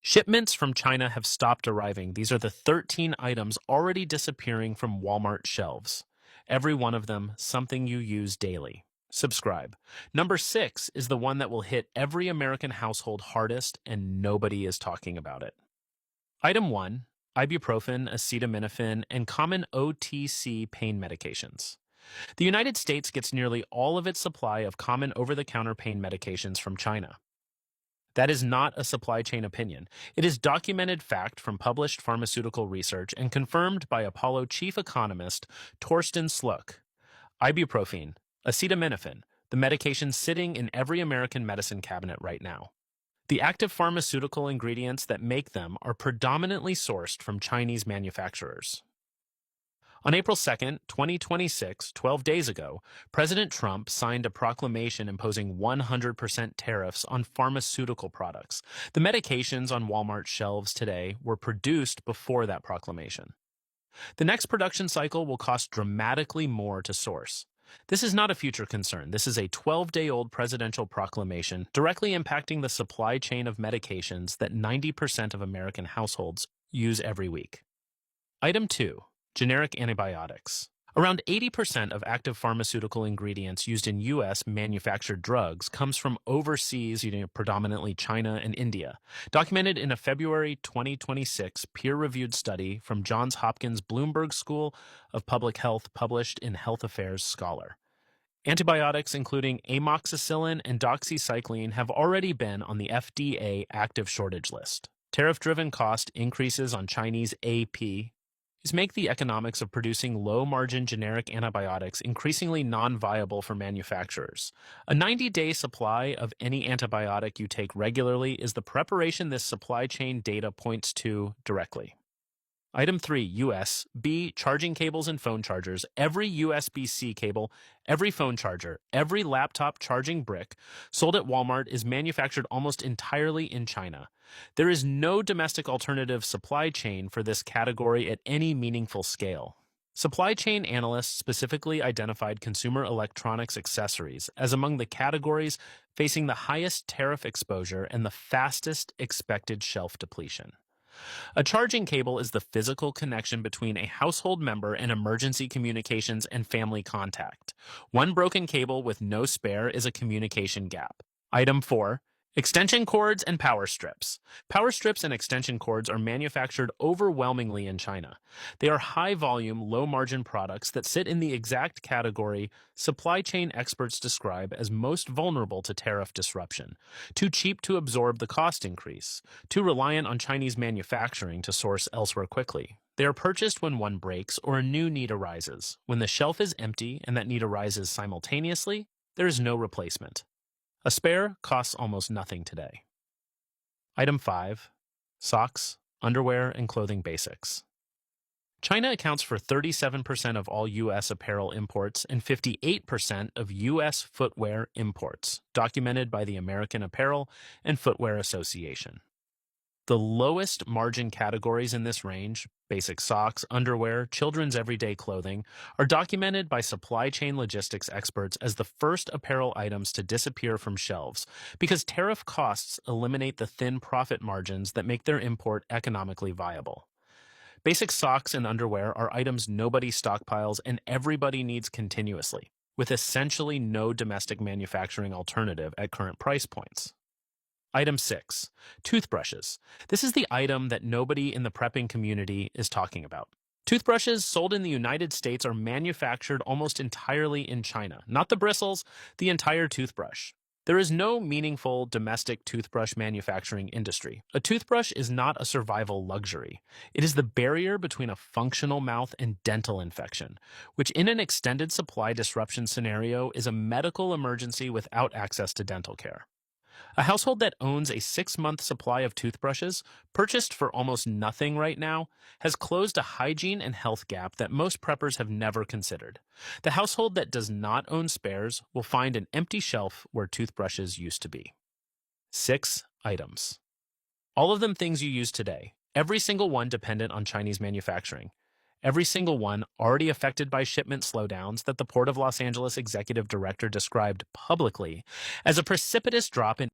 Shipments from China have stopped arriving. These are the 13 items already disappearing from Walmart shelves. Every one of them, something you use daily. Subscribe. Number 6 is the one that will hit every American household hardest, and nobody is talking about it. Item 1, ibuprofen, acetaminophen, and common OTC pain medications. The United States gets nearly all of its supply of common over-the-counter pain medications from China. That is not a supply chain opinion. It is documented fact from published pharmaceutical research and confirmed by Apollo chief economist Torsten Slok. Ibuprofen, acetaminophen, the medication sitting in every American medicine cabinet right now. The active pharmaceutical ingredients that make them are predominantly sourced from Chinese manufacturers. On April 2nd, 2026, 12 days ago, President Trump signed a proclamation imposing 100% tariffs on pharmaceutical products. The medications on Walmart shelves today were produced before that proclamation. The next production cycle will cost dramatically more to source. This is not a future concern. This is a 12-day-old presidential proclamation directly impacting the supply chain of medications that 90% of American households use every week. Item 2. Generic antibiotics. Around 80% of active pharmaceutical ingredients used in U.S. manufactured drugs comes from overseas, predominantly China and India, documented in a February 2026 peer-reviewed study from Johns Hopkins Bloomberg School of Public Health published in Health Affairs Scholar. Antibiotics including amoxicillin and doxycycline have already been on the FDA active shortage list. Tariff-driven cost increases on Chinese AP make the economics of producing low-margin generic antibiotics increasingly non-viable for manufacturers. A 90-day supply of any antibiotic you take regularly is the preparation this supply chain data points to directly. Item 3, USB charging cables and phone chargers. Every USB-C cable, every phone charger, every laptop charging brick sold at Walmart is manufactured almost entirely in China. There is no domestic alternative supply chain for this category at any meaningful scale. Supply chain analysts specifically identified consumer electronics accessories as among the categories facing the highest tariff exposure and the fastest expected shelf depletion. A charging cable is the physical connection between a household member and emergency communications and family contact. One broken cable with no spare is a communication gap. Item 4. Extension cords and power strips. Power strips and extension cords are manufactured overwhelmingly in China. They are high-volume, low-margin products that sit in the exact category supply chain experts describe as most vulnerable to tariff disruption. Too cheap to absorb the cost increase. Too reliant on Chinese manufacturing to source elsewhere quickly. They are purchased when one breaks or a new need arises. When the shelf is empty and that need arises simultaneously, there is no replacement. A spare costs almost nothing today. Item 5. Socks, underwear, and clothing basics. China accounts for 37% of all U.S. apparel imports and 58% of U.S. footwear imports, documented by the American Apparel and Footwear Association. The lowest margin categories in this range, basic socks, underwear, children's everyday clothing, are documented by supply chain logistics experts as the first apparel items to disappear from shelves because tariff costs eliminate the thin profit margins that make their import economically viable. Basic socks and underwear are items nobody stockpiles and everybody needs continuously, with essentially no domestic manufacturing alternative at current price points. Item 6. Toothbrushes. This is the item that nobody in the prepping community is talking about. Toothbrushes sold in the United States are manufactured almost entirely in China. Not the bristles, the entire toothbrush. There is no meaningful domestic toothbrush manufacturing industry. A toothbrush is not a survival luxury. It is the barrier between a functional mouth and dental infection, which in an extended supply disruption scenario is a medical emergency without access to dental care. A household that owns a 6-month supply of toothbrushes, purchased for almost nothing right now, has closed a hygiene and health gap that most preppers have never considered. The household that does not own spares will find an empty shelf where toothbrushes used to be. 6 items. All of them things you use today, every single one dependent on Chinese manufacturing. Every single one already affected by shipment slowdowns that the Port of Los Angeles executive director described publicly as a precipitous drop in